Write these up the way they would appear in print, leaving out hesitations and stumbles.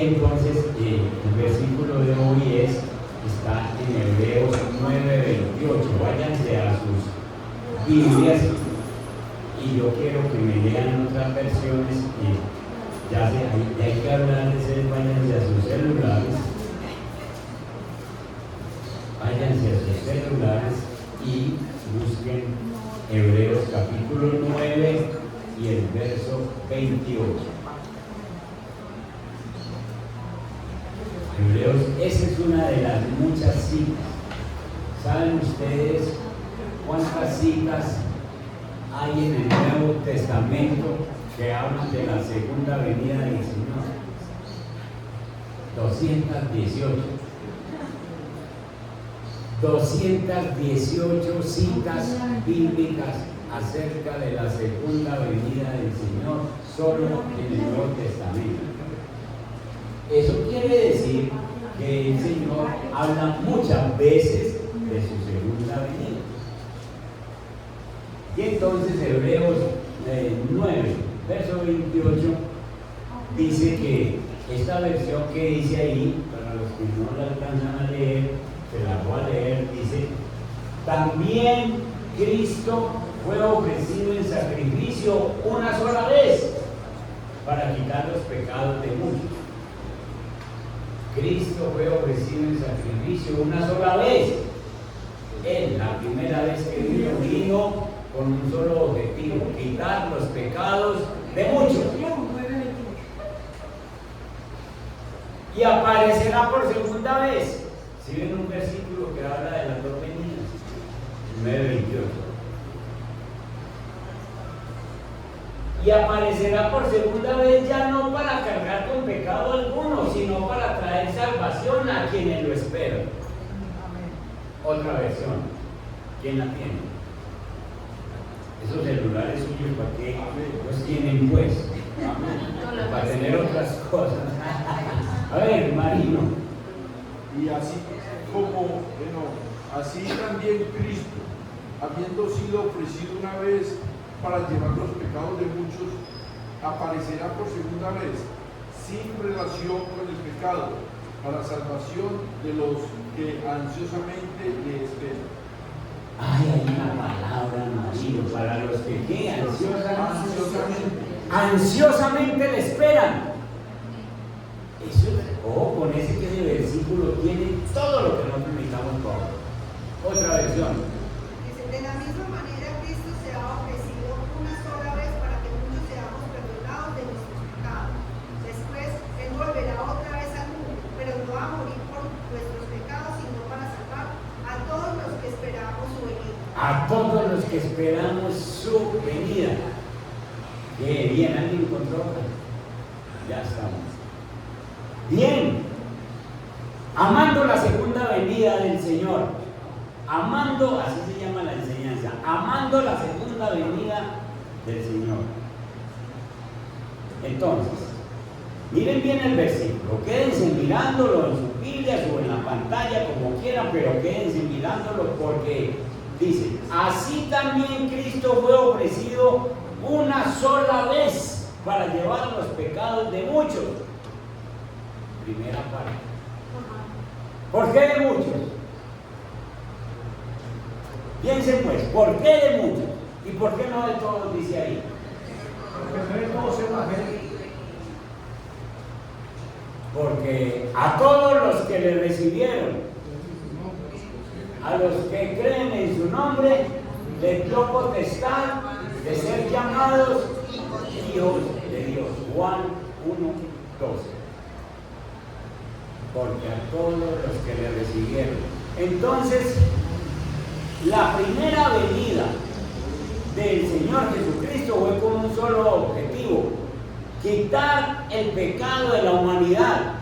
Entonces, el versículo de hoy está en Hebreos 9:28. Váyanse a sus Biblias y yo quiero que me lean otras versiones. Ya hay que hablar de ser, váyanse a sus celulares. Váyanse a sus celulares y busquen Hebreos capítulo 9 y el verso 28. Hebreos, esa es una de las muchas citas. ¿Saben ustedes cuántas citas hay en el Nuevo Testamento que hablan de la segunda venida del Señor? 218. 218 citas bíblicas acerca de la segunda venida del Señor, solo en el Nuevo Testamento. Eso quiere decir que el Señor habla muchas veces de su segunda venida. Y entonces Hebreos 9, verso 28, dice que esta versión que dice ahí, para los que no la alcanzan a leer, se la voy a leer, dice: también Cristo fue ofrecido en sacrificio una sola vez para quitar los pecados de muchos. Cristo fue ofrecido en sacrificio una sola vez. Él, la primera vez que vino con un solo objetivo: quitar los pecados de muchos. Y aparecerá por segunda vez. Si ven un versículo que habla de las dos venidas, 9:28. Y aparecerá por segunda vez, ya no para cargar con pecado alguno, sino para traer salvación a quienes lo esperan. Otra versión. ¿Quién la tiene? Esos celulares suyos, ¿para qué los tienen pues? Para tener otras cosas. A ver, Marino. Y así como, así también Cristo, habiendo sido ofrecido una vez para llevar los pecados de muchos, aparecerá por segunda vez, sin relación con el pecado, para salvación de los que ansiosamente le esperan. Ay, hay una palabra, Marino, para los que ¿qué? Ansiosamente le esperan. Eso, con ese que ese versículo tiene todo lo que nosotros necesitamos para. Otra versión. Dice: de la misma manera Cristo se ha ofrecido una sola vez para que muchos seamos perdonados de nuestros pecados. Después Él volverá otra vez al mundo, pero no a morir por nuestros pecados, sino para salvar a todos los que esperamos su venida. A todos los que esperamos su venida. Qué bien, ¿alguien encontró? Ya estamos. Bien, amando la segunda venida del Señor, amando, así se llama la enseñanza, amando la segunda venida del Señor. Entonces, miren bien el versículo, quédense mirándolo en sus Biblias o en la pantalla, como quieran, pero quédense mirándolo porque dice: así también Cristo fue ofrecido una sola vez para llevar los pecados de muchos. Primera parte. ¿Por qué de muchos? Piensen pues, ¿por qué de muchos? ¿Y por qué no de todos? Dice ahí. Porque a todos los que le recibieron, a los que creen en su nombre, les dio potestad de ser llamados hijos de Dios. Juan 1:12. Porque a todos los que le recibieron. Entonces, la primera venida del Señor Jesucristo fue con un solo objetivo: quitar el pecado de la humanidad.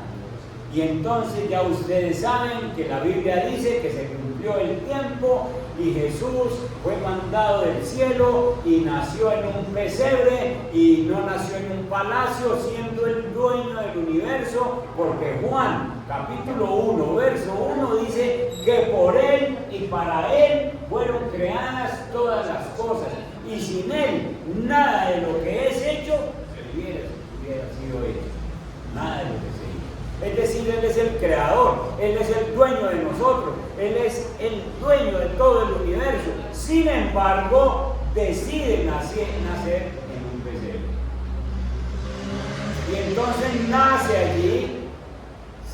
Y entonces ya ustedes saben que la Biblia dice que se cumplió el tiempo y Jesús fue mandado del cielo y nació en un pesebre y no nació en un palacio siendo el dueño del universo, porque Juan capítulo 1 verso 1 dice que por Él y para Él fueron creadas todas las cosas y sin Él nada de lo que es hecho hubiera sido hecho, nada de lo que se hizo. es el creador, Él es el dueño de nosotros, Él es el dueño de todo el universo. Sin embargo, decide nacer en un pesebre. Y entonces nace allí,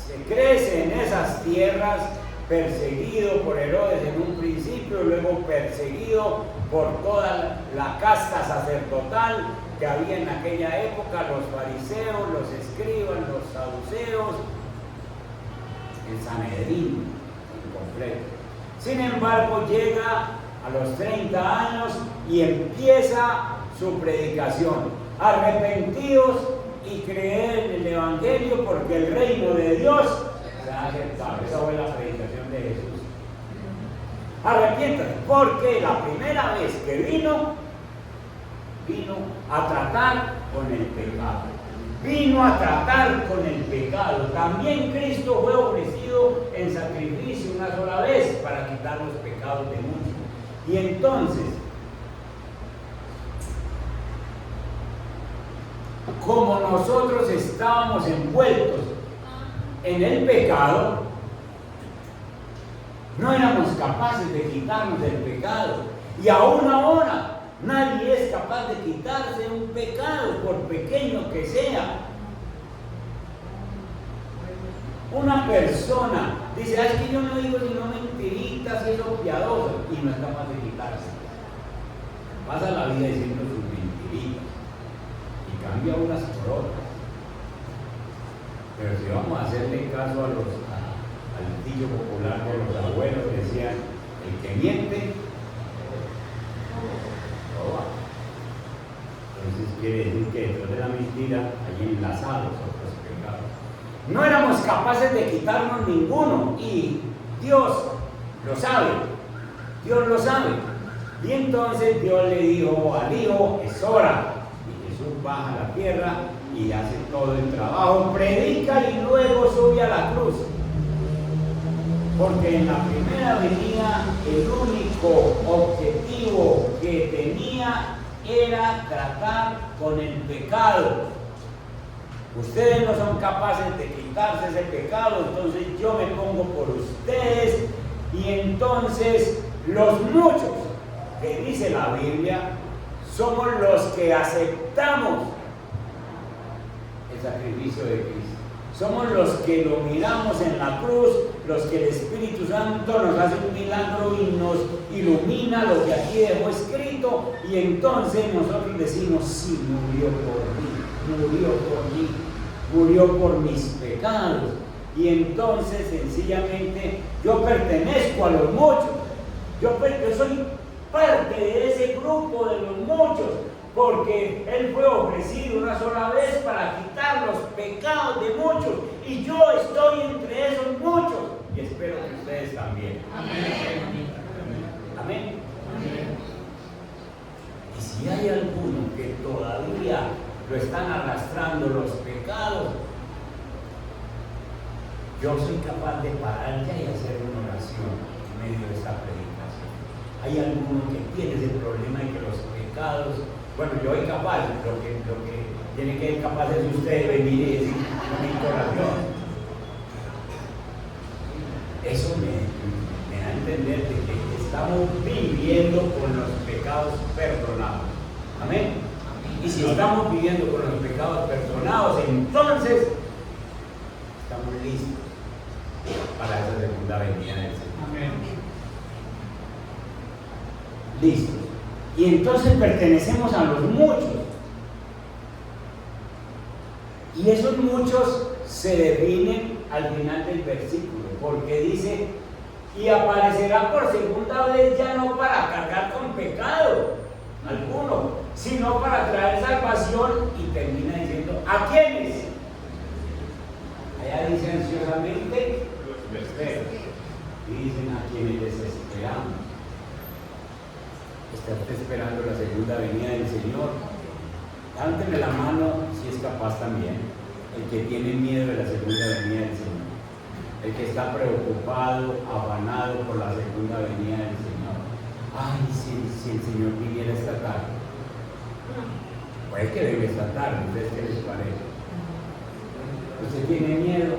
se crece en esas tierras, perseguido por Herodes en un principio, luego perseguido por toda la casta sacerdotal que había en aquella época, los fariseos, los escribas, los saduceos, el Sanedrín incompleto. Sin embargo, llega a los 30 años y empieza su predicación. Arrepentidos y creer en el Evangelio, porque el reino de Dios se ha acercado. Esa fue la predicación de Jesús. Arrepiéntate, porque la primera vez que vino a tratar con el pecado. Vino a tratar con el pecado. También Cristo fue ofrecido en sacrificio una sola vez para quitar los pecados de muchos. Y entonces, como nosotros estábamos envueltos en el pecado, no éramos capaces de quitarnos del pecado. Y aún ahora, nadie es capaz de quitarse un pecado, por pequeño que sea. Una persona dice, es que yo no digo sino mentiritas y eso piadoso, y no es capaz de quitarse. Pasa la vida diciendo sus mentiritas y cambia unas por otras. Pero si vamos a hacerle caso al dicho popular de los abuelos, decían, el que miente, roba. Entonces quiere decir que dentro de la mentira hay enlazados otros pecados. No éramos capaces de quitarnos ninguno, y Dios lo sabe, Dios lo sabe. Y entonces Dios le dijo al Hijo, es hora. Y Jesús baja a la tierra y hace todo el trabajo, predica y luego sube a la cruz. Porque en la primera venida el único objetivo que tenía era tratar con el pecado. Ustedes no son capaces de quitarse ese pecado, entonces yo me pongo por ustedes. Y entonces los muchos que dice la Biblia somos los que aceptamos el sacrificio de Cristo. Somos los que lo miramos en la cruz, los que el Espíritu Santo nos hace un milagro y nos ilumina lo que aquí dejó escrito, y entonces nosotros decimos, sí, murió por mis pecados. Y entonces sencillamente yo pertenezco a los muchos, yo soy parte de ese grupo de los muchos, porque Él fue ofrecido una sola vez para quitar los pecados de muchos, y yo estoy entre esos muchos, y espero que ustedes también. Amén. Amén. Y si hay alguno que todavía lo están arrastrando los pecados, yo soy capaz de parar ya y hacer una oración en medio de esta predicación. Hay alguno que tiene ese problema y que los pecados, bueno, yo soy capaz, lo que tiene que ser capaz es usted venir y decir una oración. Eso me da a entender de que estamos viviendo con los pecados perdonados. Amén. Y si estamos viviendo con los pecados perdonados, entonces estamos listos para esa segunda venida del Señor. Amén. Listos. Y entonces pertenecemos a los muchos. Y esos muchos se definen al final del versículo, porque dice, y aparecerá por segunda vez ya no para cargar con pecado alguno, sino para traer salvación, y termina diciendo, ¿a quiénes? Allá dice ansiosamente, y dicen a quienes desesperamos. ¿Está usted esperando la segunda venida del Señor? Levánteme la mano si es capaz también, el que tiene miedo de la segunda venida del Señor, el que está preocupado, afanado por la segunda venida del Señor. Ay, si el Señor viniera esta tarde. Puede que venga esta tarde, ¿ustedes qué les parece? ¿Usted tiene miedo?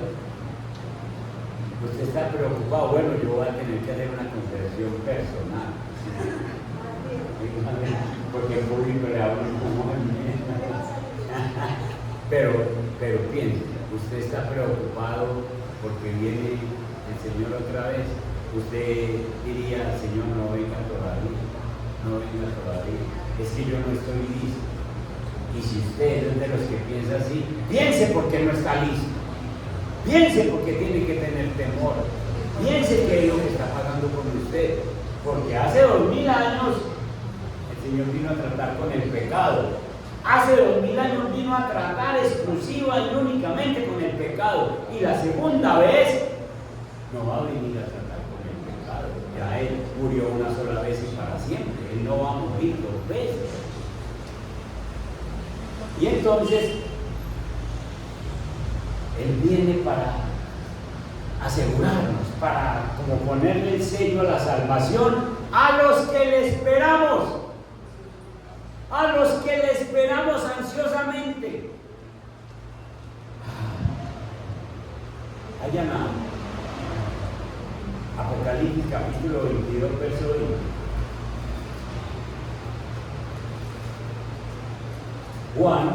está preocupado. Bueno, yo voy a tener que hacer una confesión personal. Porque en público le hablo como pero piense, usted está preocupado porque viene el Señor otra vez. Usted diría, Señor, no venga todavía, no venga todavía. Es que yo no estoy listo. Y si usted es de los que piensa así, piense porque no está listo. Piense porque tiene que tener temor. Piense que es lo que está pagando con usted. Porque hace 2000 años el Señor vino a tratar con el pecado. Hace 2000 años vino a tratar exclusiva y únicamente con el pecado. Y la segunda vez no va a venir a tratar con el pecado. Ya Él murió una sola vez y para siempre. Él no va a morir 2 veces. Y entonces Él viene para asegurarnos, para como ponerle el sello a la salvación a los que le esperamos, a los que le esperamos ansiosamente. Allá nada. Apocalipsis capítulo 22, verso 20. Juan,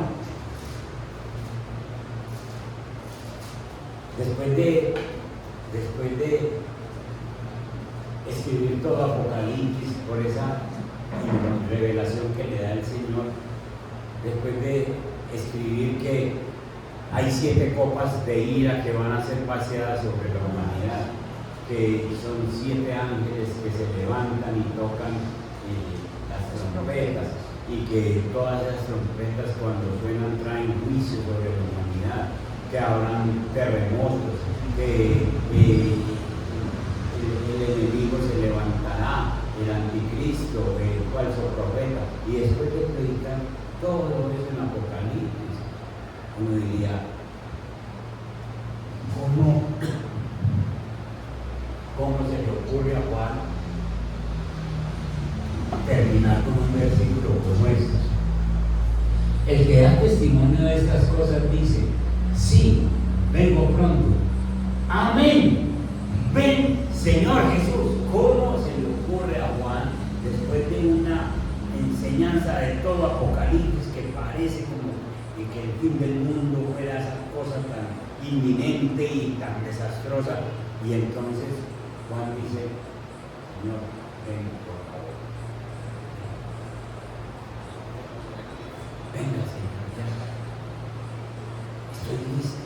después de escribir todo Apocalipsis por esa revelación que le da el Señor, después de escribir que hay 7 copas de ira que van a ser paseadas sobre la humanidad, que son 7 ángeles que se levantan y tocan las trompetas, y que todas las trompetas cuando suenan traen juicio sobre la humanidad, que habrán terremotos, que el enemigo se levantará, el anticristo, el falso profeta, y después de predicar todo eso en Apocalipsis, uno diría, ¿cómo se le ocurre a Juan terminar con un versículo como este? El que da testimonio de estas cosas dice, sí, vengo pronto. Amén. Ven, Señor Jesús. ¿Cómo se le ocurre a Juan, después de una enseñanza de todo Apocalipsis que parece como que el fin del mundo fuera esa cosa tan inminente y tan desastrosa? Y entonces Juan dice, Señor, ven por favor. Venga, Señor, ya. Estoy listo.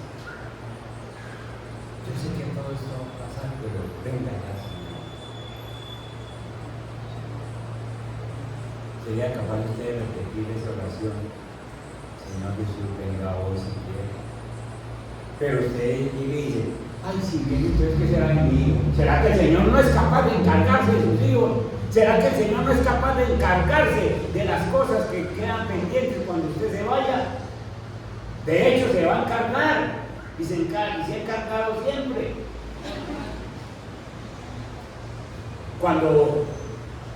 Yo sé que todo esto va a pasar, pero venga ya, Señor. ¿Sería capaz usted de repetir esa oración? Señor Jesús, venga hoy si quiere. Pero usted llega y dice, ay, si bien, entonces ¿qué será de mi hijo? ¿Será que el Señor no es capaz de encargarse de sus hijos? ¿Será que el Señor no es capaz de encargarse de las cosas que quedan pendientes cuando usted se vaya? De hecho, se va a encargar y se ha encargado siempre. Cuando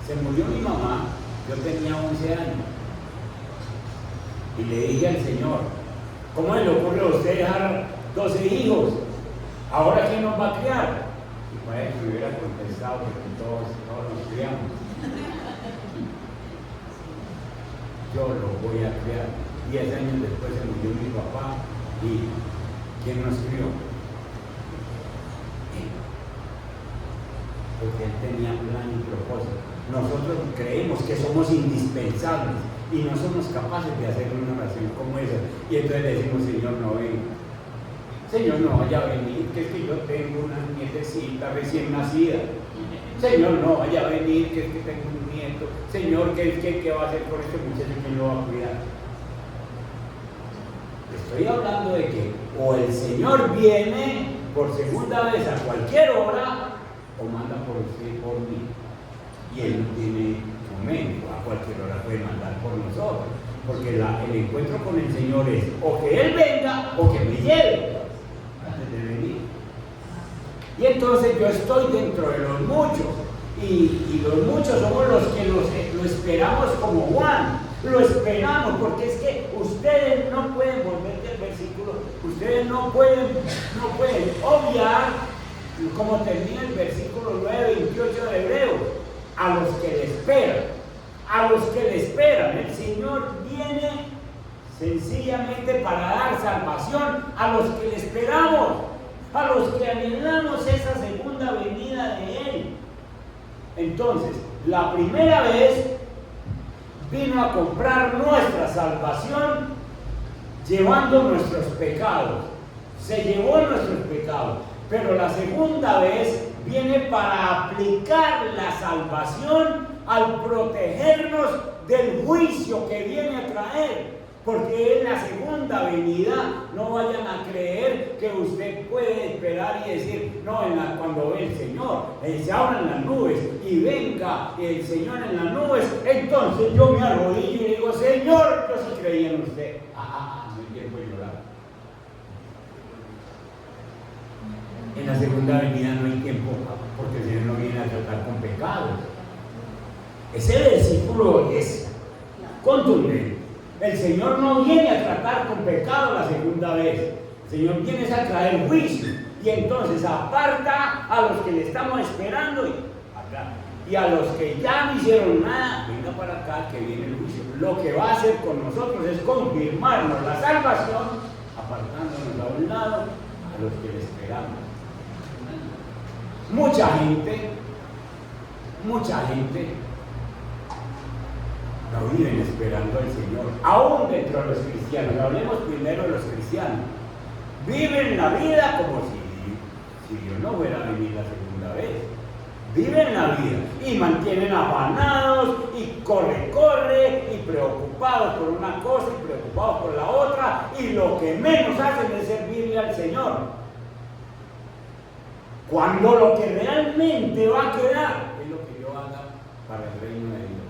se murió mi mamá, yo tenía 11 años y le dije al Señor, ¿cómo le ocurre a usted dejar 12 hijos? ¿Ahora quién nos va a criar? Y para él me hubiera contestado, porque todos nos criamos. Yo lo voy a criar. 10 años después se murió mi papá y ¿quién nos crió? Él. Porque él tenía plan y propósito. Nosotros creemos que somos indispensables y no somos capaces de hacer una oración como esa. Y entonces le decimos, Señor, no venga. Señor, no vaya a venir, que es que yo tengo una nietecita recién nacida. Señor, no vaya a venir, que es que tengo un nieto. Señor, ¿qué va a hacer con este muchacho? ¿Quién lo va a cuidar? Estoy hablando de que o el Señor viene por segunda vez a cualquier hora o manda por usted y por mí. Y Él no tiene momento, a cualquier hora puede mandar por nosotros. Porque el encuentro con el Señor es o que Él venga o que me lleve antes de venir. Y entonces yo estoy dentro de los muchos. Y los muchos somos los que lo esperamos como Juan. Lo esperamos porque es que ustedes no pueden volver del versículo. Ustedes no pueden obviar como termina el versículo 9:28 de Hebreos, a los que le esperan, a los que le esperan. El Señor viene sencillamente para dar salvación a los que le esperamos, a los que anhelamos esa segunda venida de Él. Entonces, la primera vez vino a comprar nuestra salvación llevando nuestros pecados. Se llevó nuestros pecados. Pero la segunda vez viene para aplicar la salvación al protegernos del juicio que viene a traer. Porque en la segunda venida no vayan a creer que usted puede esperar y decir, no, cuando ve el Señor, se abran las nubes y venga el Señor en las nubes, entonces yo me arrodillo y digo, Señor, yo sí creía en usted. Muy bien, voy a llorar. En la segunda venida no hay tiempo, porque el Señor no viene a tratar con pecados. Ese versículo es contundente. El Señor no viene a tratar con pecado la segunda vez. El Señor viene a traer juicio. Y entonces aparta a los que le estamos esperando y a los que ya no hicieron nada, venga para acá que viene el juicio. Lo que va a hacer con nosotros es confirmarnos la salvación, apartándonos a un lado a los que le esperamos. Mucha gente no viven esperando al Señor, aún dentro de los cristianos. Hablemos primero de los cristianos. Viven la vida como si Dios no fuera a venir la segunda vez. Viven la vida y mantienen afanados y corre y preocupados por una cosa y preocupados por la otra, y lo que menos hacen es servirle al Señor. Cuando lo que realmente va a quedar es lo que yo haga para el reino de Dios.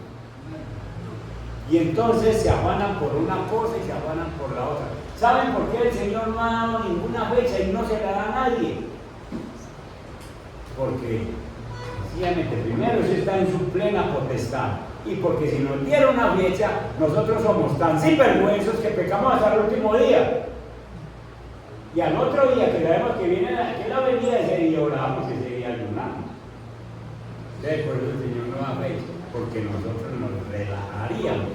Y entonces se afanan por una cosa y se afanan por la otra. ¿Saben por qué el Señor no ha dado ninguna fecha y no se la da a nadie? Porque, sencillamente, primero eso está en su plena potestad. Y porque si nos diera una fecha, nosotros somos tan sinvergüenzos que pecamos hasta el último día. Y al otro día que sabemos que viene la venida, ese día oramos, ese día ayunamos. Entonces, por eso el Señor no da fecha, porque nosotros nos relajaríamos.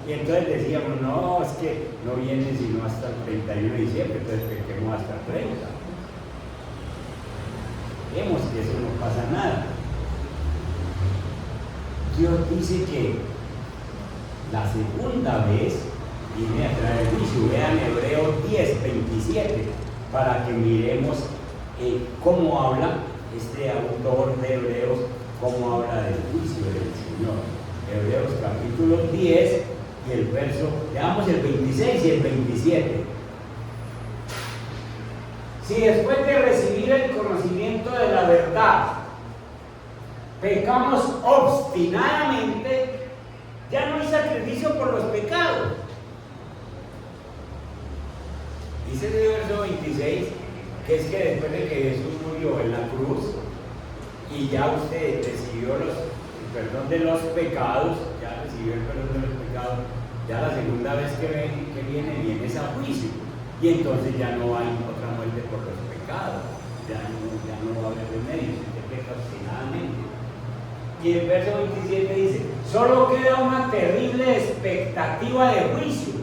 Y entonces decíamos, no, es que no viene sino hasta el 31 de diciembre, entonces pequemos hasta el 30. Vemos que eso no pasa nada. Dios dice que la segunda vez viene a traer juicio. Vean Hebreos 10:27, para que miremos cómo habla este autor de Hebreos, cómo habla del juicio del Señor. Hebreos capítulo 10 y el verso, veamos el 26 y el 27. Si después de recibir el conocimiento de la verdad pecamos obstinadamente, ya no hay sacrificio por los pecados. Dice el verso 26 que es que después de que Jesús murió en la cruz y ya usted recibió el perdón de los pecados, ya recibió el perdón de los pecados, ya la segunda vez que viene es a juicio, y entonces ya no hay otra muerte por los pecados, ya no va a haber remedio, se peca obstinadamente. Y el verso 27 dice, solo queda una terrible expectativa de juicio,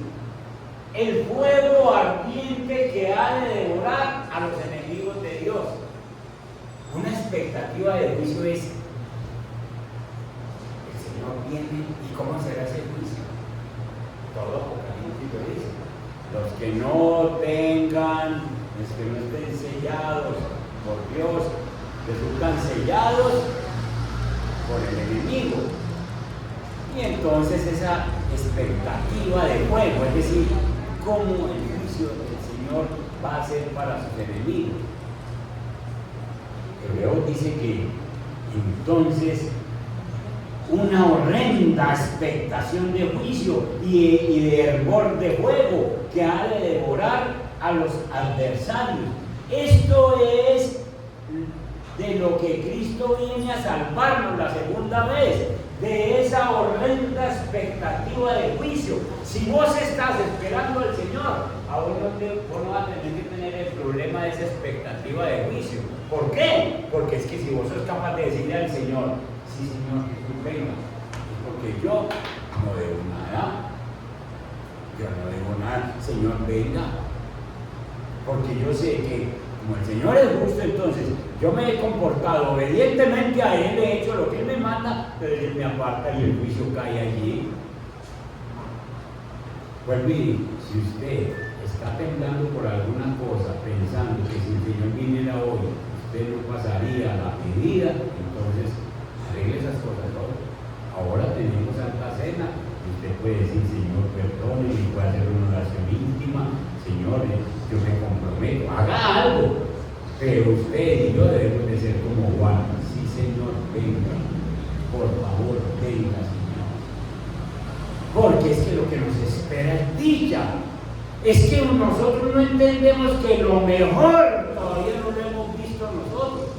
el fuego ardiente que ha de devorar a los enemigos de Dios. Una expectativa de juicio es, el Señor viene, ¿y cómo será ese juicio? Todo Apocalipsis lo dice. Los que no tengan, los que no estén sellados por Dios, resultan sellados por el enemigo. Y entonces esa expectativa de fuego, es decir, cómo el juicio del Señor va a ser para sus enemigos. Hebreos dice que entonces una horrenda expectación de juicio y de hervor de fuego que ha de devorar a los adversarios. Esto es de lo que Cristo viene a salvarnos la segunda vez, de esa horrenda expectativa de juicio. Si vos estás esperando al Señor, vos no vas a tener que tener el problema de esa expectativa de juicio. ¿Por qué? Porque es que si vos sos capaz de decirle al Señor, sí Señor, Jesús venga, porque yo no debo nada. Yo no digo nada, Señor, venga. Porque yo sé que como el Señor es justo, entonces yo me he comportado obedientemente a Él, he hecho lo que Él me manda, pero Él me aparta y el juicio cae allí. Pues mire, si usted está temblando por alguna cosa, pensando que si el Señor viniera hoy, usted no pasaría la medida, entonces arregle esas cosas. ¿No? Ahora tenemos Santa Cena. Usted puede decir, Señor, perdone, y puede hacer una oración íntima. Señor, yo me comprometo, haga algo. Pero usted y yo debemos de ser como Juan. Sí, Señor, venga. Por favor, venga, Señor. Porque es que lo que nos espera es dicha. Es que nosotros no entendemos que lo mejor todavía no lo hemos visto nosotros.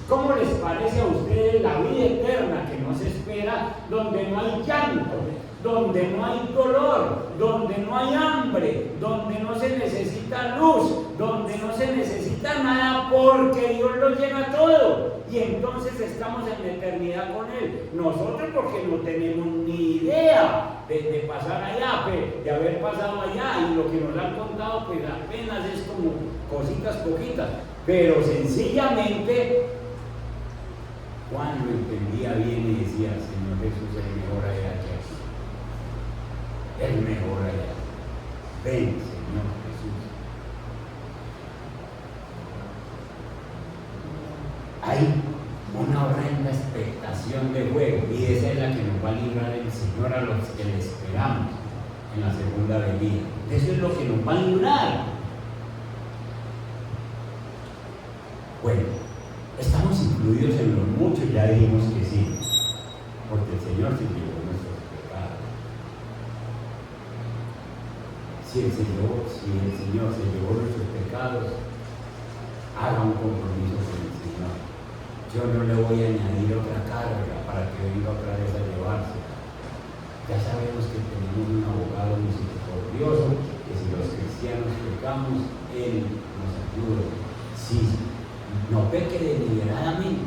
¿Cómo les parece a ustedes la vida eterna que nos espera, donde no hay llanto, donde no hay dolor, donde no hay hambre, donde no se necesita luz, donde no se necesita nada, porque Dios lo llena todo? Y entonces estamos en la eternidad con Él. Nosotros porque no tenemos ni idea de pasar allá, de haber pasado allá, y lo que nos han contado pues apenas es como cositas poquitas, pero sencillamente Juan lo entendía bien y decía, Señor Jesús, el mejor allá que aquí. El mejor allá. Ven, Señor Jesús. Hay una horrenda expectación de juego, y esa es la que nos va a librar el Señor a los que le esperamos en la segunda venida. Eso es lo que nos va a librar. Bueno, estamos incluidos en los muchos, ya dijimos que sí, porque el Señor se llevó nuestros pecados. Si el Señor se llevó nuestros pecados, haga un compromiso con el Señor. Yo no le voy a añadir otra carga para que venga otra vez a llevarse. Ya sabemos que tenemos un abogado misericordioso, que si los cristianos pecamos, Él nos ayuda. Sí, no peque deliberadamente,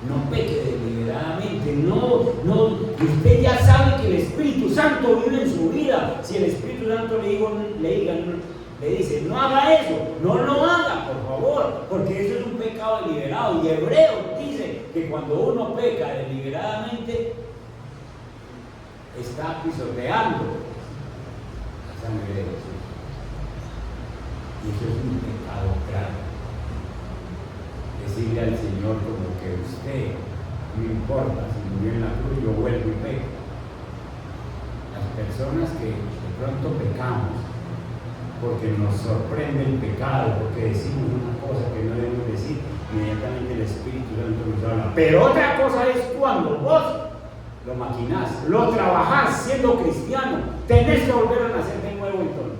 no peque deliberadamente, no, usted ya sabe que el Espíritu Santo vive en su vida. Si el Espíritu Santo le dice, no haga eso, no lo haga, por favor, porque eso es un pecado deliberado. Y Hebreos dice que cuando uno peca deliberadamente, está pisoteando la sangre de Jesús. Y eso es un pecado grave. Decirle al Señor como que usted, no importa si murió en la cruz, yo vuelvo y peco. Las personas que de pronto pecamos porque nos sorprende el pecado, porque decimos una cosa que no debemos decir, inmediatamente el Espíritu Santo nos habla. Pero otra cosa es cuando vos lo maquinás, lo trabajás siendo cristiano, tenés que volver a nacer de nuevo entonces.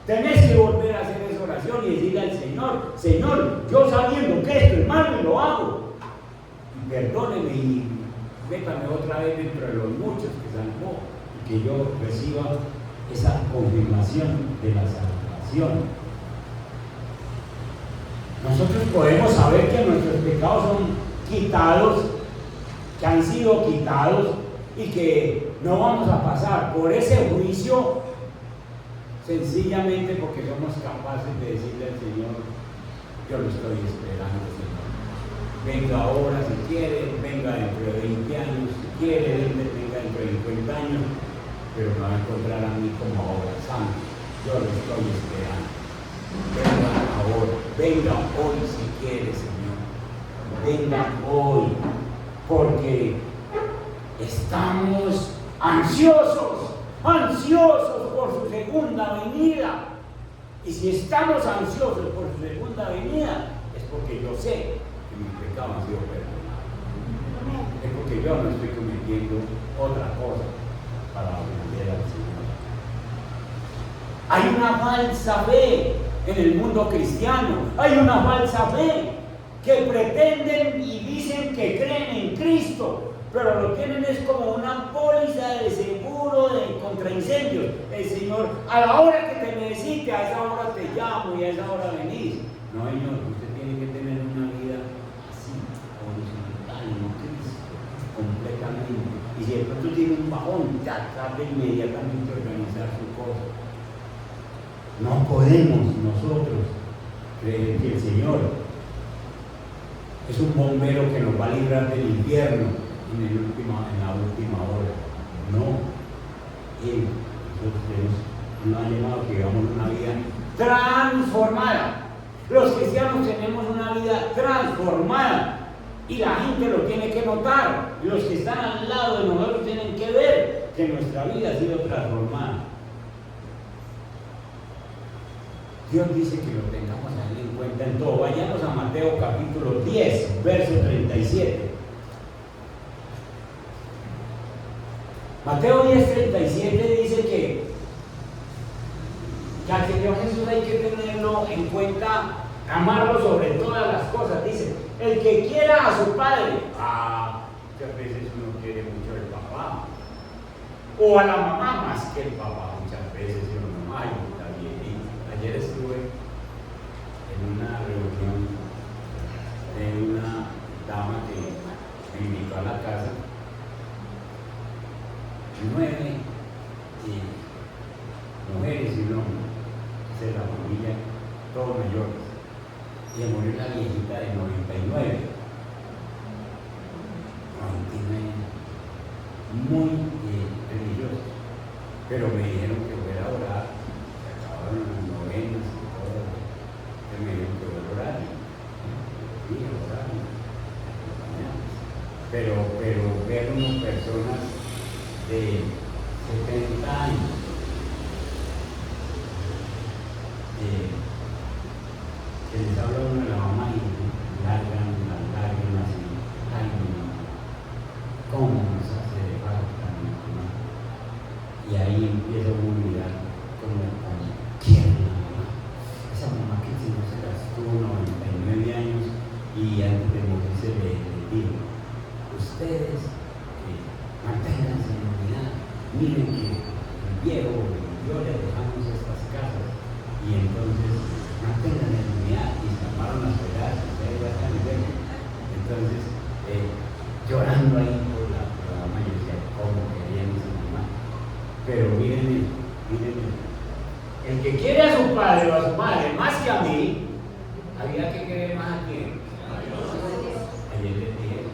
Tenés que volver a hacer esa oración y decirle al Señor, Señor, yo sabiendo que esto es malo y lo hago, y perdóneme y métame otra vez dentro de los muchos que salvó, y que yo reciba esa confirmación de la salvación. Nosotros podemos saber que nuestros pecados son quitados, que han sido quitados y que no vamos a pasar por ese juicio sencillamente porque somos capaces de decirle al Señor, yo lo estoy esperando, Señor. Venga ahora si quiere, venga dentro de 20 años si quiere, venga dentro de 50 años, pero me va a encontrar a mí como ahora santo. Yo lo estoy esperando. Venga ahora, venga hoy si quiere, Señor. Venga hoy, porque estamos ansiosos por su segunda venida. Y si estamos ansiosos por su segunda venida, es porque yo sé que mis pecados han sido perdonados. Es porque yo no estoy cometiendo otra cosa para ofender al Señor. Hay una falsa fe en el mundo cristiano. Hay una falsa fe que pretenden y dicen que creen en Cristo, pero lo tienen es como una póliza de seguro contra incendios. El Señor, a la hora que te necesite, a esa hora te llamo y a esa hora venís. No, Señor, usted tiene que tener una vida así, horizontal, en Cristo, completamente. Y si de pronto tiene un bajón, ya trata inmediatamente de organizar su cosa. No podemos nosotros creer que el Señor es un bombero que nos va a librar del infierno en la última hora. No, Él, nosotros nos ha llamado a que vivamos una vida transformada. Los cristianos tenemos una vida transformada y la gente lo tiene que notar. Los que están al lado de nosotros tienen que ver que nuestra vida ha sido transformada. Dios dice que lo tengamos ahí en cuenta en todo. Vayamos a Mateo capítulo 10, verso 37. Mateo 10, 37 dice que al Señor Jesús hay que tenerlo en cuenta, amarlo sobre todas las cosas. Dice, el que quiera a su padre, muchas veces uno quiere mucho al papá, o a la mamá más que el papá, muchas veces uno, ay, está bien. Ayer estuve en una reunión de una dama que me invitó a la casa, 9 mujeres y un hombre de la familia, todos mayores, y me murió una viejita de 99, muy religiosa, pero me dijeron que fuera a orar, se acabaron las novenas y todo, que me dijeron que fuera a orar, y orar, pero ver unas personas de 70 años, que les habla uno de la mamá y largan las lágrimas y ay mi mamá, cómo nos hace de falta mi mamá. Y ahí empieza uno a mirar como ¿quién es la mamá? Esa mamá que si no se gastó 99 años y antes de morirse le dijo, ustedes manténganse en unidad, miren que el viejo y yo le dejamos estas casas y entonces mantengan en unidad y se armaron las pegadas y se iban a ver. Entonces llorando ahí por la mamá, yo decía cómo querían esa mamá, pero miren, el que quiere a su padre o a su madre más que a mí, había que querer más a quién. Ayer les dije,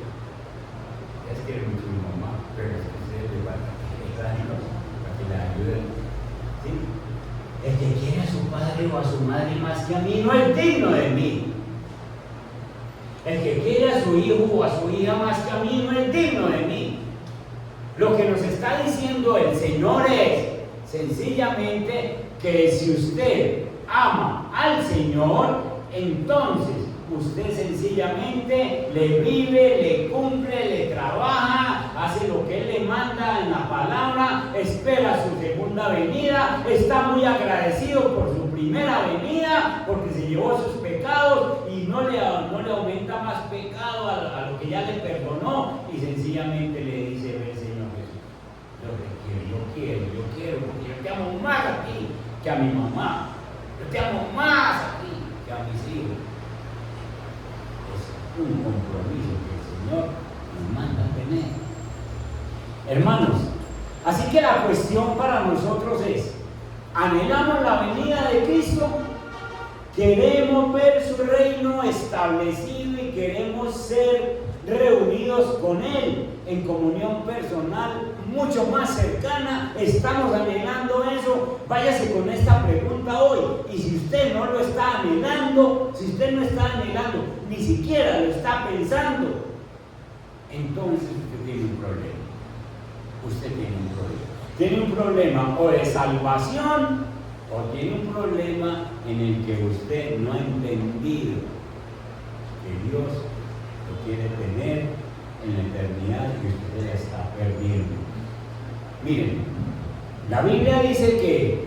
es que es mucho mi mamá, pero es que ustedes le van a para que la ayuden. ¿Sí? El que quiere a su padre o a su madre más que a mí no es digno de mí. El que quiere a su hijo o a su hija más que a mí no es digno de mí. Lo que nos está diciendo el Señor es sencillamente que si usted ama al Señor, entonces usted sencillamente le vive, le cumple, le trabaja, hace lo que Él le manda en la palabra, espera su segunda venida, está muy agradecido por su primera venida, porque se llevó sus pecados y no le aumenta más pecado a lo que ya le perdonó, y sencillamente le dice, ve Señor Jesús, yo quiero, porque yo te amo más a ti que a mi mamá, yo te amo más a ti que a mis hijos. Es un compromiso que el Señor nos manda a tener. Hermanos, así que la cuestión para nosotros es, ¿anhelamos la venida de Cristo? ¿Queremos ver su reino establecido y queremos ser reunidos con Él en comunión personal mucho más cercana? ¿Estamos anhelando eso? Váyase con esta pregunta hoy. Y si usted no lo está anhelando, si usted no está anhelando, ni siquiera lo está pensando, entonces usted tiene un problema. Usted tiene un problema. Tiene un problema o de salvación, o tiene un problema en el que usted no ha entendido que Dios lo quiere tener en la eternidad y usted la está perdiendo. Miren, la Biblia dice que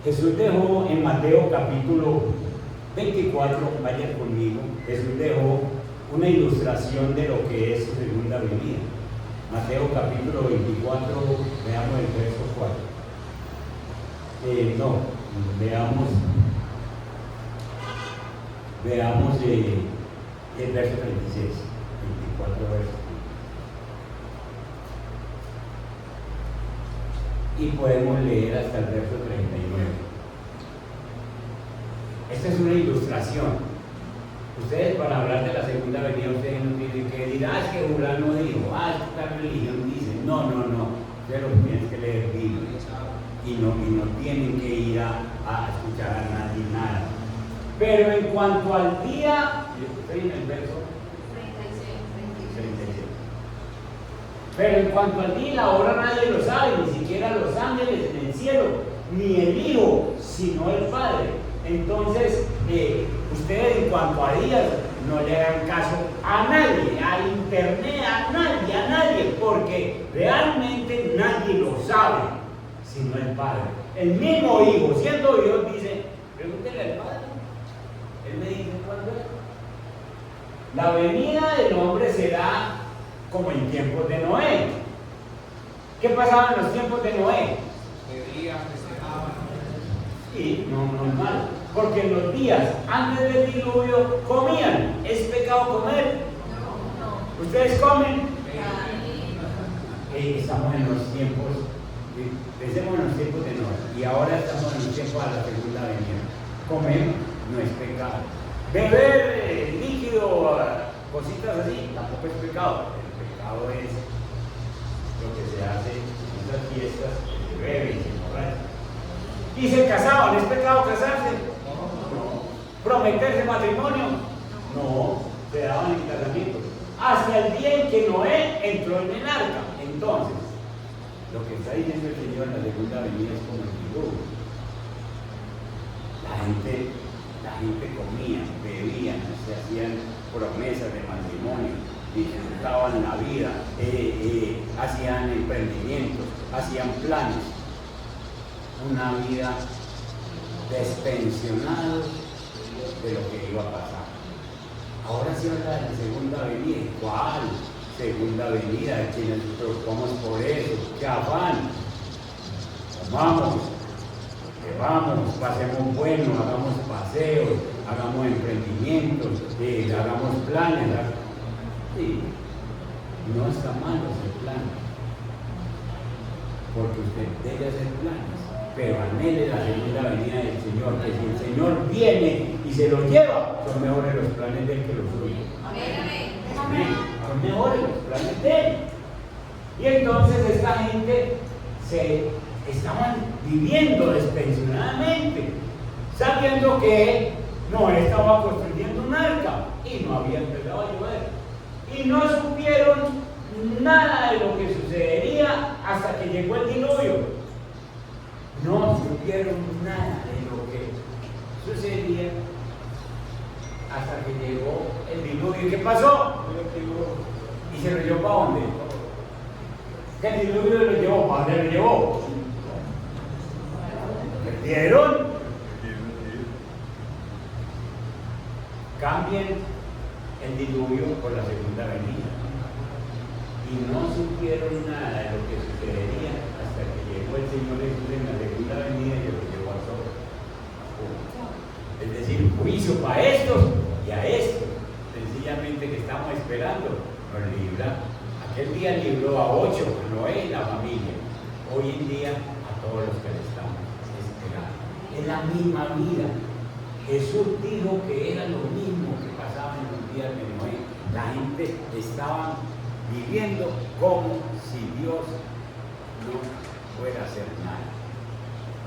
Jesús dejó en Mateo capítulo 24, vayan conmigo, Jesús dejó una ilustración de lo que es su segunda venida. Mateo capítulo 24, veamos el verso 4. Veamos el verso 36, 24 versos. Y podemos leer hasta el verso 39. Esta es una ilustración. Ustedes, para hablar de la segunda venida, ustedes no tienen que decir, es que Fulano dijo, esta religión dice. No. Ustedes lo que tienen que leer Biblia. Y no tienen que ir a escuchar a nadie nada. Pero en cuanto al día, estoy en el verso 36. Pero en cuanto al día y la hora nadie lo sabe, ni siquiera los ángeles en el cielo, ni el Hijo, sino el Padre. Entonces, ustedes en cuanto a días no le hagan caso a nadie, a internet, a nadie, porque realmente nadie lo sabe, sino el Padre. El mismo Hijo, siendo Dios, dice, pregúntele al Padre. Él me dice cuándo es. La venida del hombre será como en tiempos de Noé. ¿Qué pasaba en los tiempos de Noé? Sí, no es malo, porque en los días antes del diluvio comían. ¿Es pecado comer? No. ¿Ustedes comen? Estamos en los tiempos, pensemos en los tiempos de Noé, y ahora estamos en los tiempos de la segunda venida. Comer no es pecado. Beber líquido, cositas así, tampoco es pecado. El pecado es lo que se hace en esas fiestas, que se bebe y se emborracha. ¿Y se casaban? ¿Es pecado casarse? No. ¿Prometerse matrimonio? No. Se daban en casamiento. Hasta el día en que Noé entró en el arca. Entonces, lo que está diciendo el Señor en la segunda venida es como el diluvio. La gente comía, bebían, se hacían promesas de matrimonio, disfrutaban la vida, hacían emprendimientos, hacían planes. Una vida despensionados de lo que iba a pasar. Ahora se habla de la segunda venida. ¿Cuál? Segunda venida, de quienes nos preocupamos por eso. ¡Qué afán! Comamos, bebamos, pasemos bueno, hagamos paseos, hagamos emprendimientos, hagamos planes. Sí, no está mal hacer planes, porque usted debe hacer planes. Pero anhele la segunda venida del Señor, que si el Señor viene y se lo lleva, son mejores los planes de él que los suyos. Amén. Son mejores los planes de él. Y entonces esta gente estaban viviendo despensionadamente, sabiendo que Noé estaba construyendo un arca y no había empezado a llover. Y no supieron nada de lo que sucedería hasta que llegó el diluvio. No supieron nada de lo que sucedía hasta que llegó el diluvio. ¿Y qué pasó? ¿Y se lo llevó para dónde? ¿Qué el diluvio lo llevó? ¿Para dónde lo llevó? ¿Perdieron? Cambien el diluvio por la segunda venida. Y no supieron nada de lo que sucedería hasta que llegó el Señor Jesús en la segunda venida y lo llevó a todos. Es decir, juicio para estos y a estos. Sencillamente que estamos esperando nos libra. Aquel día libró a 8, a Noé y la familia. Hoy en día a todos los que le estamos esperando. Es la misma vida. Jesús dijo que era lo mismo que pasaba en los días de Noé. La gente estaba viviendo como si Dios no fuera a hacer nada.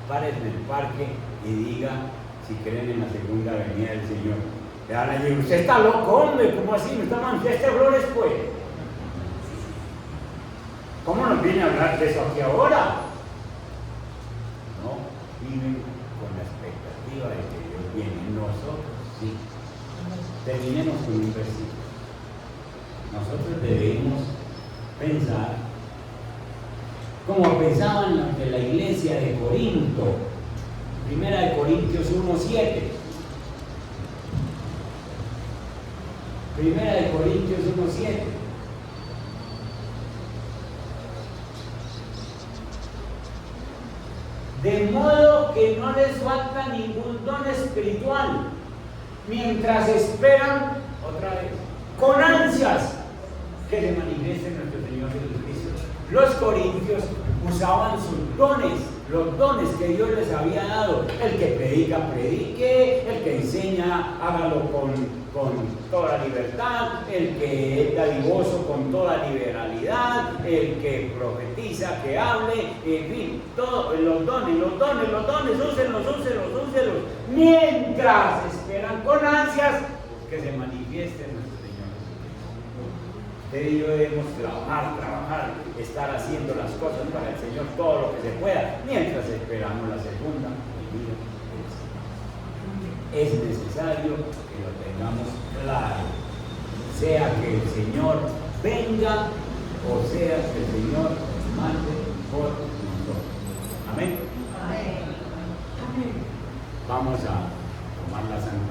Paren en el parque y diga si creen en la segunda venida del Señor. Le van a decir, usted está loco, hombre, ¿cómo así? ¿No está manifiesto flores, pues? ¿Cómo nos viene a hablar de eso aquí ahora? No, viven con la expectativa de que Dios viene. Nosotros sí. Terminemos con un versículo. Nosotros debemos pensar como pensaban los de la iglesia de Corinto. Primera de Corintios 1:7. Primera de Corintios 1:7. De modo que no les falta ningún don espiritual, mientras esperan, otra vez, con ansias, que le manifieste nuestro Señor Jesucristo. Los corintios usaban sus dones, los dones que Dios les había dado. El que predica, predique; el que enseña, hágalo con toda libertad; el que es dadivoso, con toda liberalidad; el que profetiza, que hable; en fin, todos los dones, úselos, mientras esperan con ansias que se manifieste nuestro Señor Jesucristo. Usted y yo debemos trabajar, estar haciendo las cosas para el Señor todo lo que se pueda, mientras esperamos la segunda venida del Señor. Es necesario que lo tengamos claro, sea que el Señor venga o sea que el Señor mande por nosotros. Amén. Amén. Vamos a tomar la santa